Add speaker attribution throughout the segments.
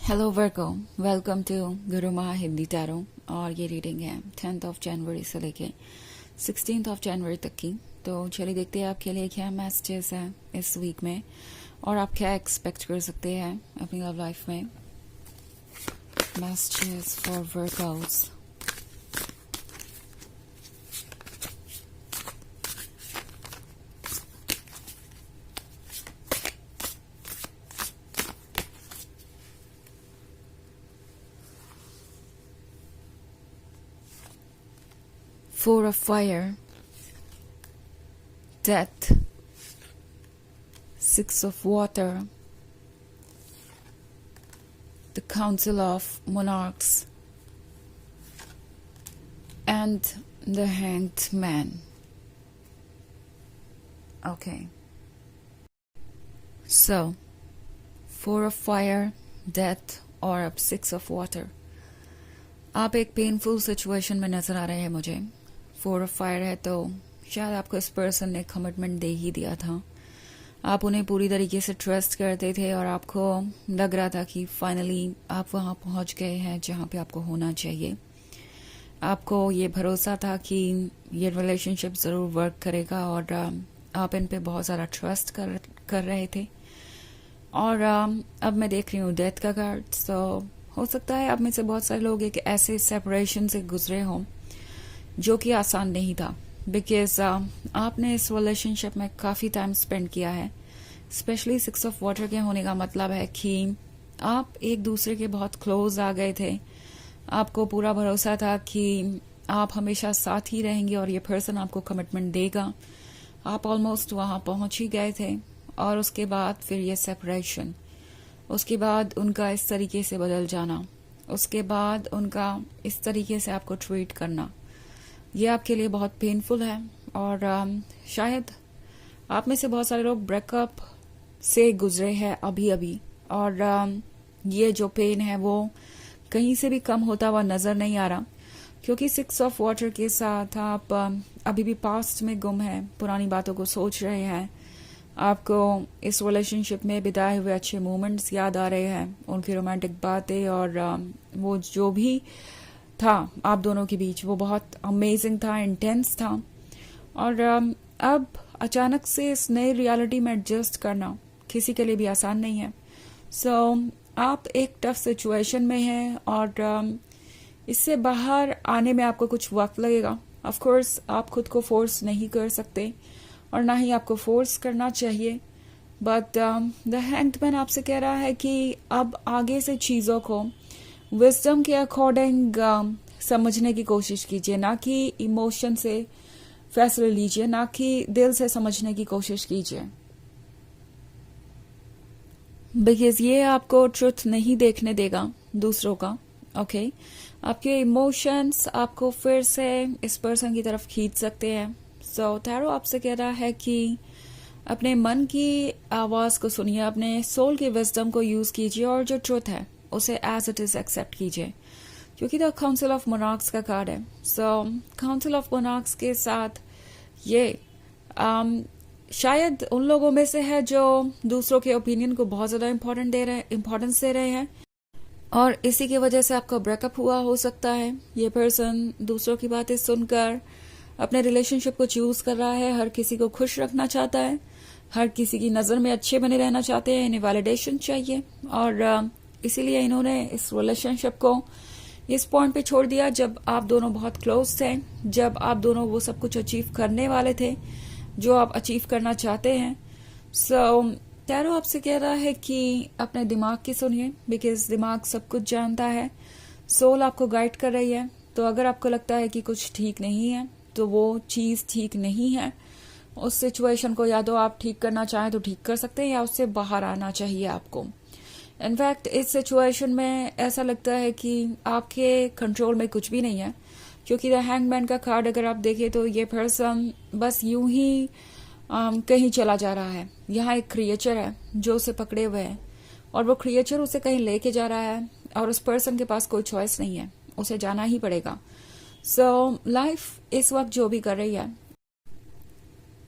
Speaker 1: Hello Virgo, welcome to गुरु महा Hindi tarot. और ये रीडिंग है 10th ऑफ जनवरी से लेके 16th ऑफ जनवरी तक की। तो चलिए देखते हैं आपके लिए क्या मैसेजेस हैं इस वीक में और आप क्या एक्सपेक्ट कर सकते हैं अपनी लव लाइफ में। Messages for workouts. Four of Fire, Death, Six of Water, the Council of Monarchs, and the Hanged Man. Okay. So, Four of Fire, Death और अब Six of Water. आप एक पेनफुल सिचुएशन में नजर आ रहे हैं मुझे। 4 ऑफ फायर है तो शायद आपको इस पर्सन ने कमिटमेंट दे ही दिया था। आप उन्हें पूरी तरीके से ट्रस्ट करते थे और आपको लग रहा था कि फाइनली आप वहां पहुंच गए हैं जहां पे आपको होना चाहिए। आपको ये भरोसा था कि ये रिलेशनशिप जरूर वर्क करेगा और आप इन पे बहुत ज़्यादा ट्रस्ट कर रहे थे। और अब मैं देख रही हूँ डेथ का कार्ड। तो हो सकता है आप में से बहुत सारे लोग एक ऐसे सेपरेशन से गुजरे हों जो कि आसान नहीं था, बिकॉज आपने इस रिलेशनशिप में काफ़ी टाइम स्पेंड किया है। स्पेशली 6 ऑफ वाटर के होने का मतलब है कि आप एक दूसरे के बहुत क्लोज आ गए थे। आपको पूरा भरोसा था कि आप हमेशा साथ ही रहेंगे और ये पर्सन आपको कमिटमेंट देगा। आप ऑलमोस्ट वहां पहुंच ही गए थे और उसके बाद फिर ये सेपरेशन, उसके बाद उनका इस तरीके से बदल जाना, उसके बाद उनका इस तरीके से आपको ट्रीट करना, ये आपके लिए बहुत पेनफुल है। और शायद आप में से बहुत सारे लोग ब्रेकअप से गुजरे हैं अभी अभी, और ये जो पेन है वो कहीं से भी कम होता हुआ नजर नहीं आ रहा, क्योंकि 6 ऑफ वाटर के साथ आप अभी भी पास्ट में गुम हैं, पुरानी बातों को सोच रहे हैं। आपको इस रिलेशनशिप में बिताए हुए अच्छे मोमेंट्स याद आ रहे हैं, उनकी रोमांटिक बातें, और वो जो भी था आप दोनों के बीच वो बहुत अमेजिंग था, इंटेंस था। और अब अचानक से इस नई रियलिटी में एडजस्ट करना किसी के लिए भी आसान नहीं है। सो आप एक टफ सिचुएशन में हैं और इससे बाहर आने में आपको कुछ वक्त लगेगा। ऑफ कोर्स आप खुद को फोर्स नहीं कर सकते और ना ही आपको फोर्स करना चाहिए, बट द हैंग्ड मैन आपसे कह रहा है कि अब आगे से चीज़ों को विजडम के अकॉर्डिंग समझने की कोशिश कीजिए, ना कि इमोशन से फैसले लीजिए, ना कि दिल से समझने की कोशिश कीजिए, बिकॉज ये आपको ट्रुथ नहीं देखने देगा दूसरों का। ओके आपके इमोशंस आपको फिर से इस पर्सन की तरफ खींच सकते हैं। सो टैरो आपसे कह रहा है कि अपने मन की आवाज को सुनिए, अपने सोल की विजडम को यूज कीजिए और जो ट्रुथ है उसे एज इट इज एक्सेप्ट कीजिए, क्योंकि द काउंसिल ऑफ मोनार्क्स का कार्ड है। सो काउंसिल ऑफ मोनार्क्स के साथ ये शायद उन लोगों में से है जो दूसरों के ओपिनियन को बहुत ज्यादा इम्पोर्टेंस दे रहे हैं और इसी की वजह से आपका ब्रेकअप हुआ हो सकता है। ये पर्सन दूसरों की बातें सुनकर अपने रिलेशनशिप को चूज कर रहा है, हर किसी को खुश रखना चाहता है, हर किसी की नजर में अच्छे बने रहना चाहते हैं, इन्हें वैलिडेशन चाहिए और इसीलिए इन्होंने इस रिलेशनशिप को इस पॉइंट पे छोड़ दिया जब आप दोनों बहुत क्लोज थे, जब आप दोनों वो सब कुछ अचीव करने वाले थे जो आप अचीव करना चाहते हैं। सो टैरो आपसे कह रहा है कि अपने दिमाग की सुनिए, बिकॉज दिमाग सब कुछ जानता है, सोल आपको गाइड कर रही है। तो अगर आपको लगता है कि कुछ ठीक नहीं है तो वो चीज ठीक नहीं है। उस सिचुएशन को या तो आप ठीक करना चाहें तो ठीक कर सकते हैं या उससे बाहर आना चाहिए आपको। इनफैक्ट इस सिचुएशन में ऐसा लगता है कि आपके कंट्रोल में कुछ भी नहीं है, क्योंकि द हैंगमैन का कार्ड अगर आप देखें तो ये पर्सन बस यूं ही कहीं चला जा रहा है। यहाँ एक क्रिएचर है जो उसे पकड़े हुए है और वो क्रिएचर उसे कहीं लेके जा रहा है और उस पर्सन के पास कोई चॉइस नहीं है, उसे जाना ही पड़ेगा। सो लाइफ इस वक्त जो भी कर रही है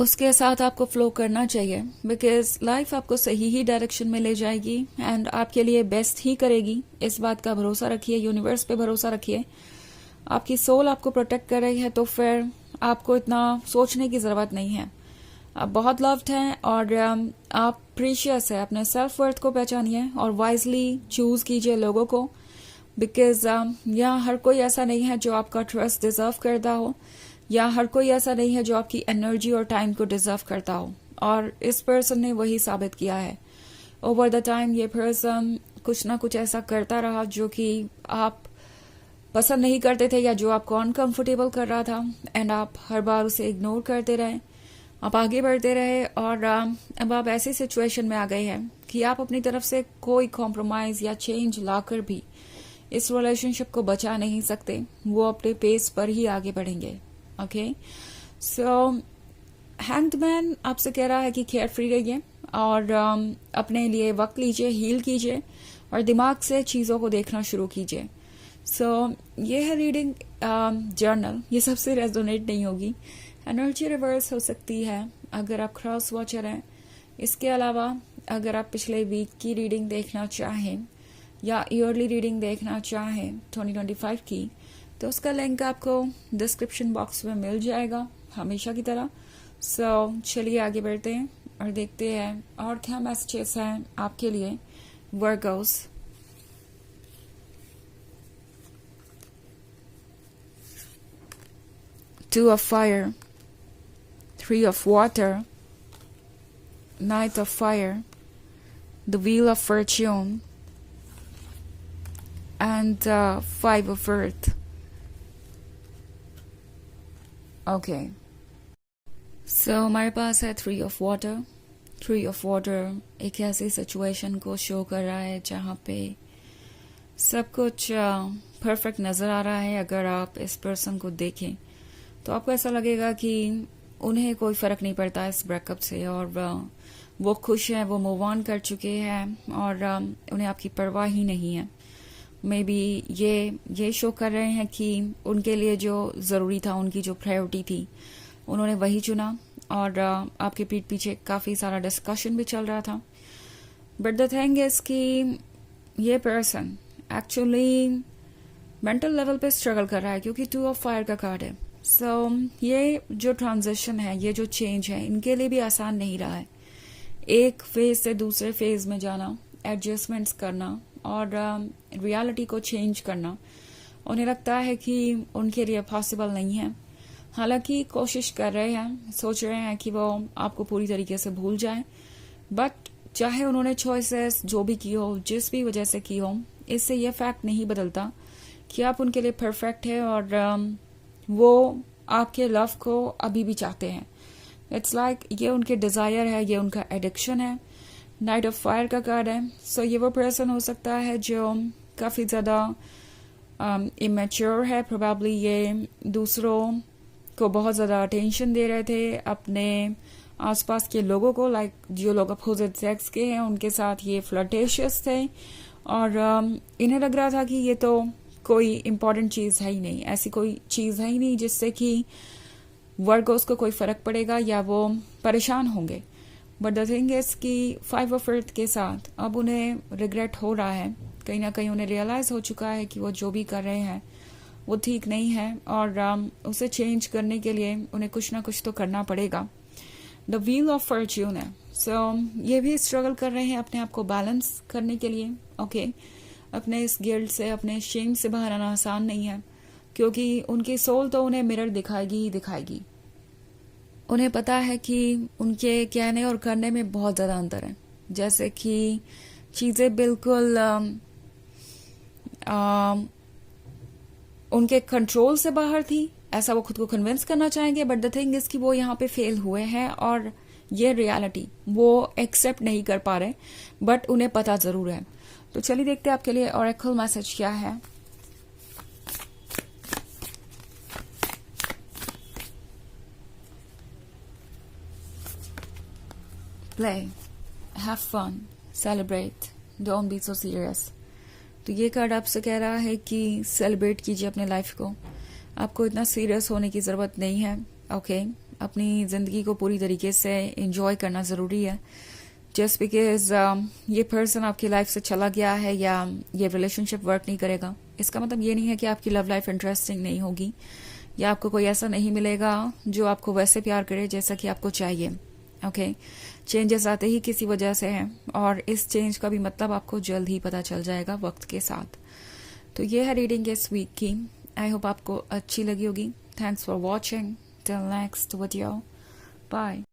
Speaker 1: उसके साथ आपको फ्लो करना चाहिए, बिकॉज लाइफ आपको सही ही डायरेक्शन में ले जाएगी एंड आपके लिए बेस्ट ही करेगी। इस बात का भरोसा रखिए, यूनिवर्स पे भरोसा रखिए। आपकी सोल आपको प्रोटेक्ट कर रही है, तो फिर आपको इतना सोचने की जरूरत नहीं है। आप बहुत लव्ड हैं और आप प्रीशियस है। अपने सेल्फ वर्थ को पहचानिए और वाइजली चूज कीजिए लोगों को, बिकॉज यहाँ हर कोई ऐसा नहीं है जो आपका ट्रस्ट डिजर्व करता हो, या हर कोई ऐसा नहीं है जो आपकी एनर्जी और टाइम को डिजर्व करता हो। और इस पर्सन ने वही साबित किया है। ओवर द टाइम ये पर्सन कुछ ना कुछ ऐसा करता रहा जो कि आप पसंद नहीं करते थे या जो आपको अनकंफर्टेबल कर रहा था, एंड आप हर बार उसे इग्नोर करते रहे। आप आगे बढ़ते रहे और अब आप ऐसी सिचुएशन में आ गए हैं कि आप अपनी तरफ से कोई कॉम्प्रोमाइज या चेंज लाकर भी इस रिलेशनशिप को बचा नहीं सकते। वो अपने पेस पर ही आगे बढ़ेंगे। ओके, सो हैंग्ड मैन आपसे कह रहा है कि केयर फ्री रहिए और अपने लिए वक्त लीजिए, हील कीजिए और दिमाग से चीज़ों को देखना शुरू कीजिए। सो ये है रीडिंग जर्नल। ये सबसे रेजोनेट नहीं होगी, एनर्जी रिवर्स हो सकती है अगर आप क्रॉस वॉचर हैं। इसके अलावा अगर आप पिछले वीक की रीडिंग देखना चाहें या ईयरली रीडिंग देखना चाहें 2025 की, तो उसका लिंक आपको डिस्क्रिप्शन बॉक्स में मिल जाएगा हमेशा की तरह। सो चलिए आगे बढ़ते हैं और देखते हैं और क्या मैसेजेस हैं आपके लिए Virgo's. Two of fire, Three of water, Knight of fire, the Wheel of fortune, and Five of earth. Okay. So हमारे पास है three of water. Three of water एक ऐसी सिचुएशन को शो कर रहा है जहाँ पे सब कुछ परफेक्ट नजर आ रहा है। अगर आप इस पर्सन को देखें तो आपको ऐसा लगेगा कि उन्हें कोई फर्क नहीं पड़ता इस ब्रेकअप से, और वो खुश हैं, वो मूव ऑन कर चुके हैं और उन्हें आपकी परवाह ही नहीं है। मे बी ये शो कर रहे हैं कि उनके लिए जो ज़रूरी था, उनकी जो प्रायोरिटी थी, उन्होंने वही चुना। और आपके पीठ पीछे काफ़ी सारा डिस्कशन भी चल रहा था। बट द थिंग इज़ कि ये पर्सन एक्चुअली मेंटल लेवल पे स्ट्रगल कर रहा है, क्योंकि टू ऑफ फायर का कार्ड है। सो ये जो ट्रांजिशन है, ये जो चेंज है, इनके लिए भी आसान नहीं रहा है। एक फेज से दूसरे फेज में जाना, एडजस्टमेंट्स करना और रियलिटी को चेंज करना, उन्हें लगता है कि उनके लिए पॉसिबल नहीं है। हालांकि कोशिश कर रहे हैं, सोच रहे हैं कि वो आपको पूरी तरीके से भूल जाएं, बट चाहे उन्होंने चॉइसेस जो भी की हो, जिस भी वजह से की हो, इससे ये फैक्ट नहीं बदलता कि आप उनके लिए परफेक्ट है और वो आपके लव को अभी भी चाहते हैं। इट्स लाइक ये उनके डिजायर है, ये उनका एडिक्शन है। नाइट ऑफ फायर का कार्ड है। सो ये वो पर्सन हो सकता है जो काफी ज्यादा इमेच्योर है। प्रोबेबली ये दूसरों को बहुत ज्यादा अटेंशन दे रहे थे, अपने आसपास के लोगों को, लाइक जो लोग अपोजिट सेक्स के हैं उनके साथ ये फ्लर्टेशियस थे, और इन्हें लग रहा था कि ये तो कोई इम्पोर्टेंट चीज है ही नहीं, ऐसी कोई चीज है ही नहीं जिससे कि वर्गोस को कोई फर्क पड़ेगा या वो परेशान होंगे। बट द थिंग इज कि फाइव ऑफ अर्थ के साथ अब उन्हें रिग्रेट हो रहा है। कहीं ना कहीं उन्हें रियलाइज हो चुका है कि वो जो भी कर रहे हैं वो ठीक नहीं है, और उसे चेंज करने के लिए उन्हें कुछ ना कुछ तो करना पड़ेगा। द व्हील ऑफ फॉर्च्यून है। सो ये भी स्ट्रगल कर रहे हैं अपने आप को बैलेंस करने के लिए। ओके, अपने इस गिल्ट से, अपने शेम से बाहर आना आसान नहीं है, क्योंकि उनकी सोल तो उन्हें मिरर दिखाएगी ही दिखाएगी। उन्हें पता है कि उनके कहने और करने में बहुत ज्यादा अंतर है। जैसे कि चीजें बिल्कुल उनके कंट्रोल से बाहर थी, ऐसा वो खुद को कन्विंस करना चाहेंगे। बट द थिंग इज कि वो यहाँ पे फेल हुए हैं और ये रियलिटी वो एक्सेप्ट नहीं कर पा रहे, बट उन्हें पता जरूर है। तो चलिए देखते हैं आपके लिए ऑरेकल मैसेज क्या है। Play, have fun, celebrate, don't be so serious. तो ये कार्ड आपसे कह रहा है कि सेलिब्रेट कीजिए अपने लाइफ को। आपको इतना सीरियस होने की जरूरत नहीं है। ओके, अपनी ज़िंदगी को पूरी तरीके से इंजॉय करना ज़रूरी है. जस्ट बिकॉज ये पर्सन आपकी लाइफ से चला गया है या ये रिलेशनशिप वर्क नहीं करेगा, इसका मतलब ये नहीं है कि आपकी लव लाइफ इंटरेस्टिंग नहीं होगी या आपको कोई ऐसा नहीं मिलेगा जो आपको वैसे प्यार करे जैसा कि आपको चाहिए. ओके, चेंजेस आते ही किसी वजह से हैं और इस चेंज का भी मतलब आपको जल्द ही पता चल जाएगा वक्त के साथ. तो ये है रीडिंग इस वीक की. आई होप आपको अच्छी लगी होगी. Thanks for watching. Till next video. Bye.